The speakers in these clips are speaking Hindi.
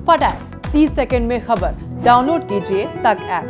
फटाक 30 सेकंड में खबर डाउनलोड कीजिए तक ऐप।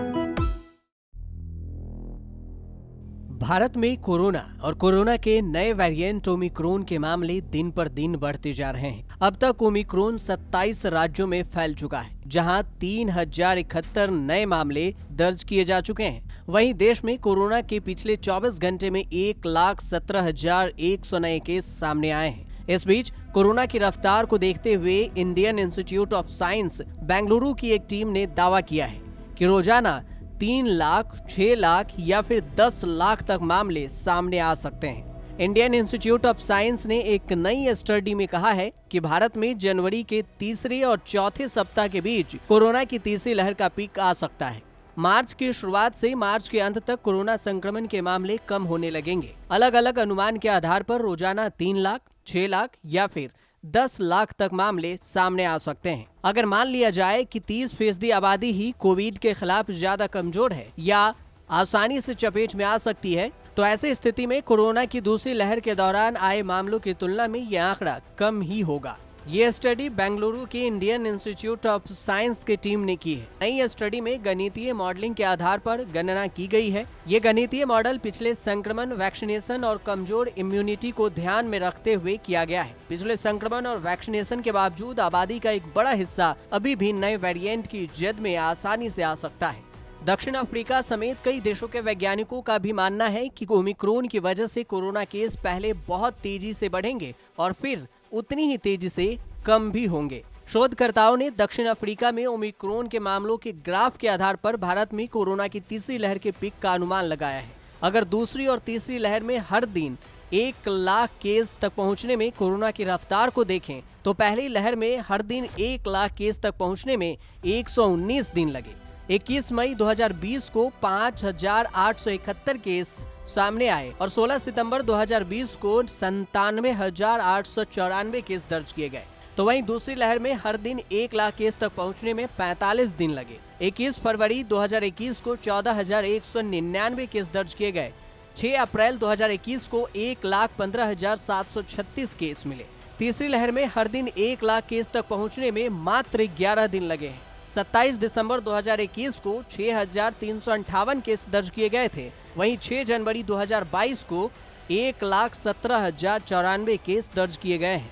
भारत में कोरोना और कोरोना के नए वेरिएंट ओमिक्रॉन के मामले दिन पर दिन बढ़ते जा रहे हैं। अब तक ओमिक्रॉन 27 राज्यों में फैल चुका है, जहां 3071 नए मामले दर्ज किए जा चुके हैं। वहीं देश में कोरोना के पिछले 24 घंटे में 1,17,100 नए केस सामने आए हैं। इस बीच कोरोना की रफ्तार को देखते हुए Indian institute of science Bengaluru की एक टीम ने दावा किया है कि रोजाना 3 लाख, 6 लाख या फिर 10 लाख तक मामले सामने आ सकते हैं। इंडियन इंस्टीट्यूट ऑफ साइंस ने एक नई स्टडी में कहा है कि भारत में जनवरी के तीसरे और चौथे सप्ताह के बीच कोरोना की तीसरी लहर का पीक आ सकता है। मार्च की शुरुआत से मार्च के अंत तक कोरोना संक्रमण के मामले कम होने लगेंगे। अलग अलग अनुमान के आधार पर रोजाना 3 लाख, 6 लाख या फिर 10 लाख तक मामले सामने आ सकते हैं। अगर मान लिया जाए कि 30% आबादी ही कोविड के खिलाफ ज्यादा कमजोर है या आसानी से चपेट में आ सकती है, तो ऐसी स्थिति में कोरोना की दूसरी लहर के दौरान आए मामलों की तुलना में यह आंकड़ा कम ही होगा। ये स्टडी बेंगलुरु के इंडियन इंस्टीट्यूट ऑफ साइंस की टीम ने की है। नई स्टडी में गणितीय मॉडलिंग के आधार पर गणना की गई है। ये गणितीय मॉडल पिछले संक्रमण, वैक्सीनेशन और कमजोर इम्यूनिटी को ध्यान में रखते हुए किया गया है। पिछले संक्रमण और वैक्सीनेशन के बावजूद आबादी का एक बड़ा हिस्सा अभी भी नए वेरिएंट की जद में आसानी से आ सकता है। दक्षिण अफ्रीका समेत कई देशों के वैज्ञानिकों का भी मानना है कि ओमिक्रॉन की वजह से कोरोना केस पहले बहुत तेजी से बढ़ेंगे और फिर उतनी ही तेजी से कम भी होंगे। शोधकर्ताओं ने दक्षिण अफ्रीका में ओमिक्रॉन के मामलों के ग्राफ के आधार पर भारत में कोरोना की तीसरी लहर के पीक का अनुमान लगाया है। अगर दूसरी और तीसरी लहर में हर दिन 1 लाख केस तक पहुंचने में कोरोना की रफ्तार को देखें, तो पहली लहर में हर दिन 1 लाख केस तक पहुंचने में 119 दिन लगे। 21 मई 2020 को 5,871 केस सामने आए और 16 सितंबर 2020 को 97,894 केस दर्ज किए गए। तो वहीं दूसरी लहर में हर दिन 1 लाख केस तक पहुंचने में 45 दिन लगे। 21 फरवरी 2021 को 14,199 केस दर्ज किए गए। 6 अप्रैल 2021 को 1,15,736 केस मिले। तीसरी लहर में हर दिन 1 लाख केस तक पहुंचने में मात्र 11 दिन लगे हैं। 27 दिसंबर 2021 को 6,358 केस दर्ज किए गए थे। वहीं 6 जनवरी 2022 को 1,17,094 केस दर्ज किए गए हैं।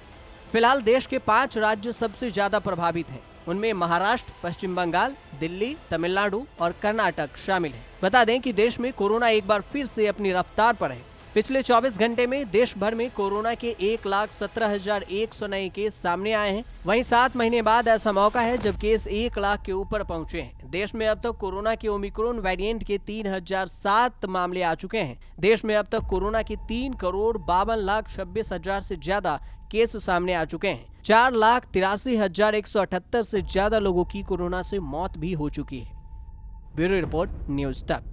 फिलहाल देश के 5 राज्य सबसे ज्यादा प्रभावित हैं। उनमें महाराष्ट्र, पश्चिम बंगाल, दिल्ली, तमिलनाडु और कर्नाटक शामिल हैं। बता दें कि देश में कोरोना एक बार फिर से अपनी रफ्तार पर है। पिछले 24 घंटे में देश भर में कोरोना के 1,17,100 नए केस सामने आए हैं। वहीं 7 महीने बाद ऐसा मौका है जब केस 1 लाख के ऊपर पहुंचे हैं। देश में अब तक कोरोना के ओमिक्रॉन वेरिएंट के 3,007 मामले आ चुके हैं। देश में अब तक कोरोना के 3,52,26,000 से ज्यादा केस सामने आ चुके हैं। 4,83,178 से ज्यादा लोगों की कोरोना से मौत भी हो चुकी है। ब्यूरो रिपोर्ट, न्यूज़ तक।